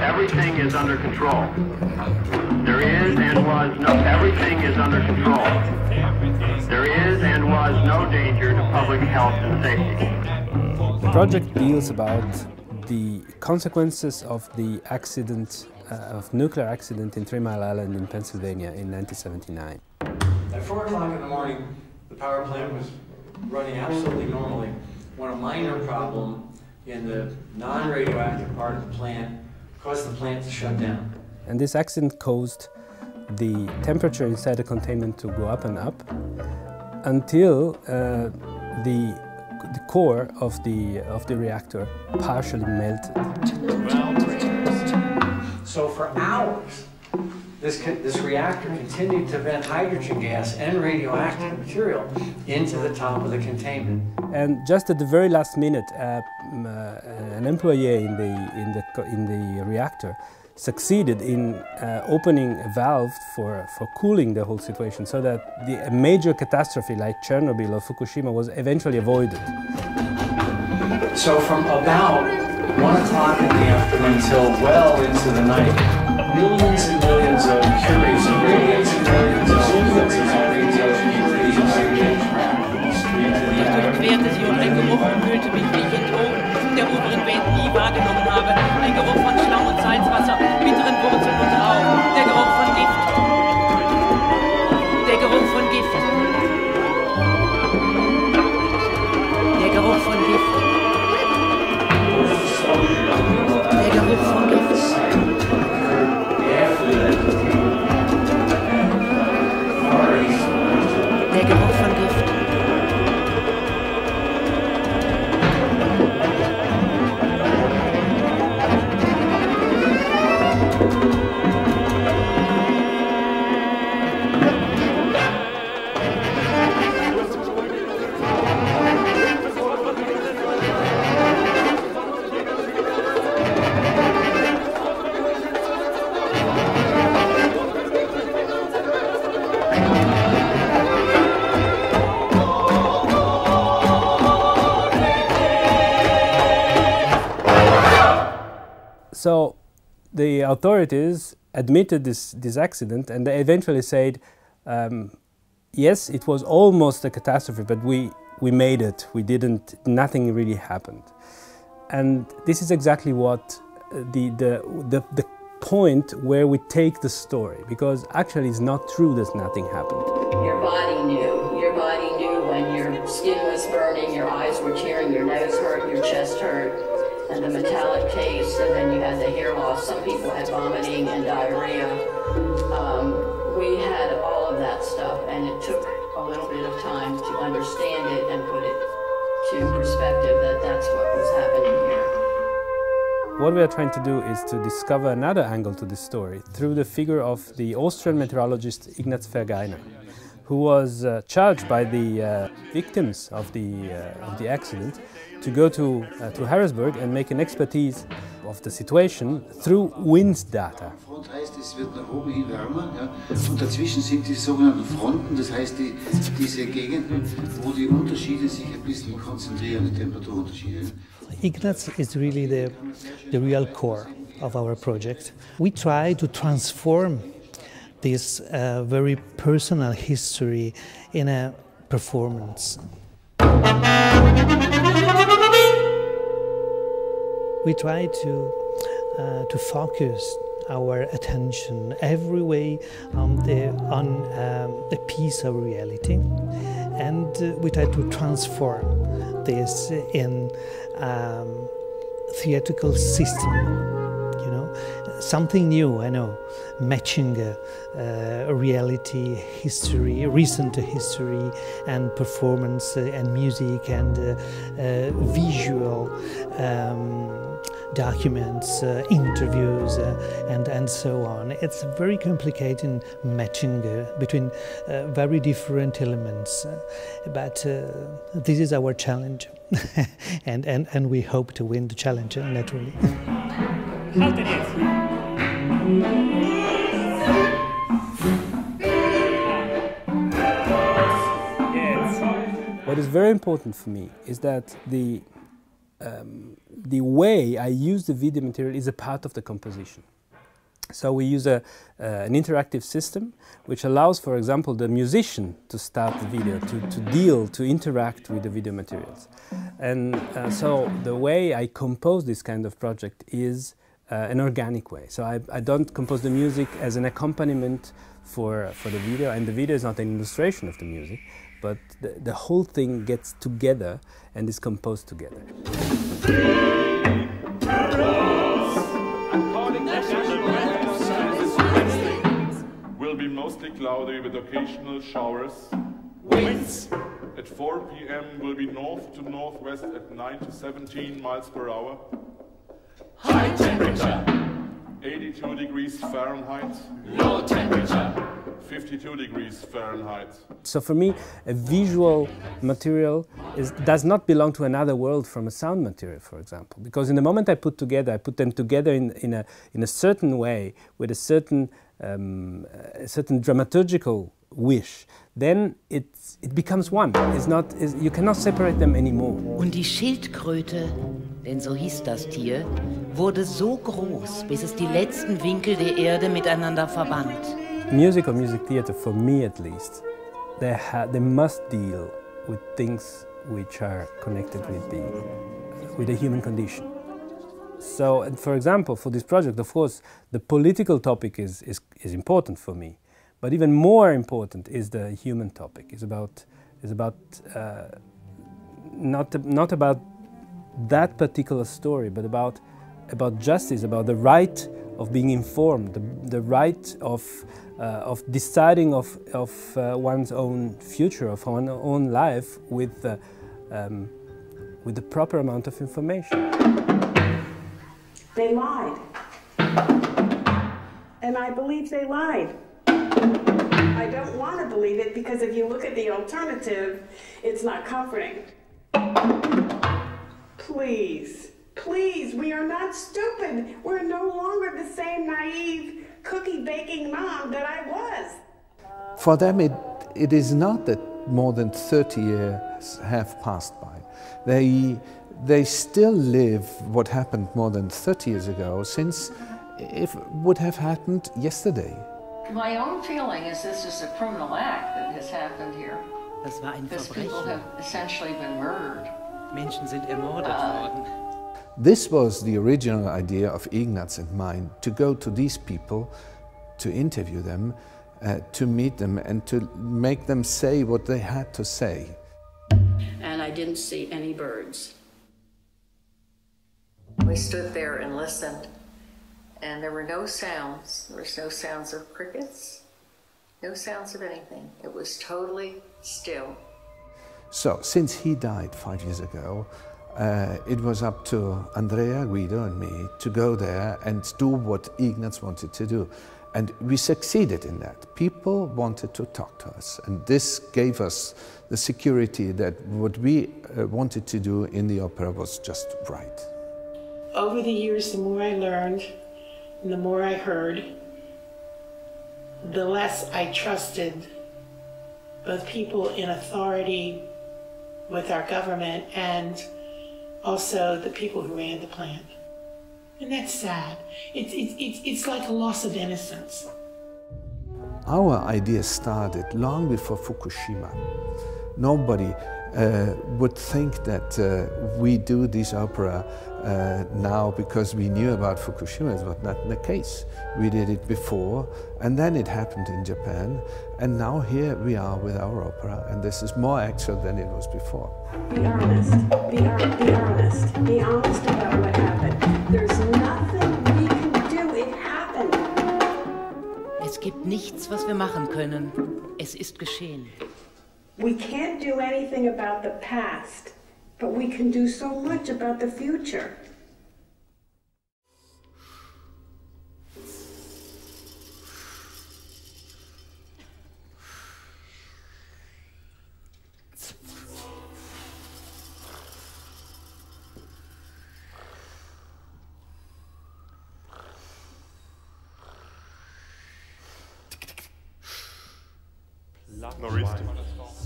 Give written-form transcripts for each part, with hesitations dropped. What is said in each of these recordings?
Everything is under control. There is and was no, everything is under control. There is and was no danger to public health and safety. The project deals about the consequences of the accident, of nuclear accident in 3 Mile Island in Pennsylvania in 1979. At 4 o'clock in the morning, the power plant was running absolutely normally when a minor problem in the non-radioactive part of the plant caused the plant to shut down. And this accident caused the temperature inside the containment to go up and up until the core of the reactor partially melted. So for hours, this reactor continued to vent hydrogen gas and radioactive material into the top of the containment. And just at the very last minute, an employee in the reactor succeeded in opening a valve for cooling the whole situation, so that a major catastrophe like Chernobyl or Fukushima was eventually avoided. So from about 1 o'clock in the afternoon until well into the night, millions and millions of curies and millions of sequences of radiation Querte sich und ein Geruch umhüllte mich wie ich in Ton der oberen Welt nie wahrgenommen habe. Ein Geruch von Schlamm und Salzwasser, bitteren Wurzeln und Rauch. Der Geruch von Gift. Der Geruch von Gift. Der Geruch von Gift. Der Geruch von Gift. Der Geruch von Gift. So the authorities admitted this accident, and they eventually said, yes, it was almost a catastrophe, but we made it. We didn't, nothing really happened. And this is exactly what the point where we take the story, because actually it's not true that nothing happened. Your body knew. Your body knew when your skin was burning, your eyes were tearing, your nose hurt, your chest hurt. And the metallic taste, and then you had the hair loss. Some people had vomiting and diarrhea. We had all of that stuff, and it took a little bit of time to understand it and put it to perspective that that's what was happening here. What we are trying to do is to discover another angle to this story through the figure of the Austrian meteorologist Ignaz Vergeiner, who was charged by the victims of the accident to go to Harrisburg and make an expertise of the situation through wind data. Front heißt, es wird nach oben hin wärmer, ja, und dazwischen sind die sogenannten Fronten, das heißt diese Gegenden, wo die Unterschiede sich ein bisschen konzentrieren, die Temperaturunterschiede. Ignaz is really the real core of our project. We try to transform this very personal history in a performance. We try to focus our attention every way on a piece of reality, and we try to transform this in theatrical system. Something new, I know, matching reality, history, recent history, and performance, and music, and visual documents, interviews, and so on. It's very complicated matching between very different elements, but this is our challenge, and we hope to win the challenge, naturally. Haltet jetzt! What is very important for me is that the way I use the video material is a part of the composition. So we use an interactive system which allows, for example, the musician to start the video, to interact with the video materials. And so the way I compose this kind of project is an organic way. So I don't compose the music as an accompaniment for the video, and the video is not an illustration of the music, but the whole thing gets together and is composed together. Will be mostly cloudy with occasional showers. Winds at 4 p.m. will be north to northwest at 9 to 17 miles per hour. High temperature 82 degrees Fahrenheit. Low temperature 52 degrees Fahrenheit. So for me, a visual material does not belong to another world from a sound material, for example. Because in the moment I put them together in a certain way, with a certain dramaturgical wish, then it becomes one. You cannot separate them anymore. Und die Schildkröte, denn so hieß das Tier, wurde so groß, bis es die letzten Winkel der Erde miteinander verband. Music or music theatre, for me at least, they must deal with things which are connected with the human condition. So, and for example, for this project, of course, the political topic is important for me, but even more important is the human topic. It's about not about that particular story, but about justice, about the right of being informed, the right of deciding of one's own future, of one's own life with the proper amount of information. They lied. And I believe they lied. I don't want to believe it because if you look at the alternative, it's not comforting. Please, please, we are not stupid. We're no longer the same naive cookie-baking mom that I was. For them, it is not that more than 30 years have passed by. They still live what happened more than 30 years ago, since it would have happened yesterday. My own feeling is this is a criminal act that has happened here. Das war ein Because people have essentially been murdered. Menschen sind ermordet worden. This was the original idea of Ignaz and mine, to go to these people, to interview them, to meet them and to make them say what they had to say. And I didn't see any birds. We stood there and listened, and there were no sounds. There was no sounds of crickets, no sounds of anything. It was totally still. So, since he died 5 years ago, it was up to Andrea, Guido and me to go there and do what Ignaz wanted to do. And we succeeded in that. People wanted to talk to us, and this gave us the security that what we wanted to do in the opera was just right. Over the years, the more I learned and the more I heard, the less I trusted both people in authority with our government and also the people who ran the plant. And that's sad. It's like a loss of innocence. Our idea started long before Fukushima. Nobody would think that we do this opera now because we knew about Fukushima. It was not the case. We did it before, and then it happened in Japan, and now here we are with our opera, and this is more actual than it was before. Be honest. Be honest. Be honest about what happened. There's nothing we can do. It happened. Es gibt nichts, was wir machen können. Es ist geschehen. We can't do anything about the past, but we can do so much about the future.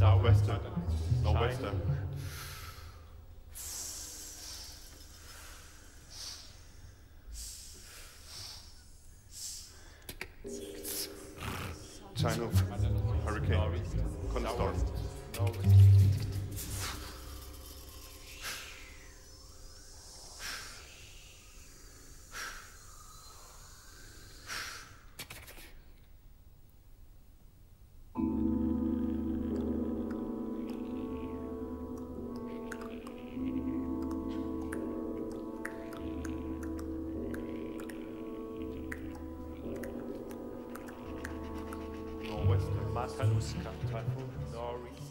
Northwestern. Northwestern. China, hurricane, thunderstorm. Matanuska, typhoon, nor'easter.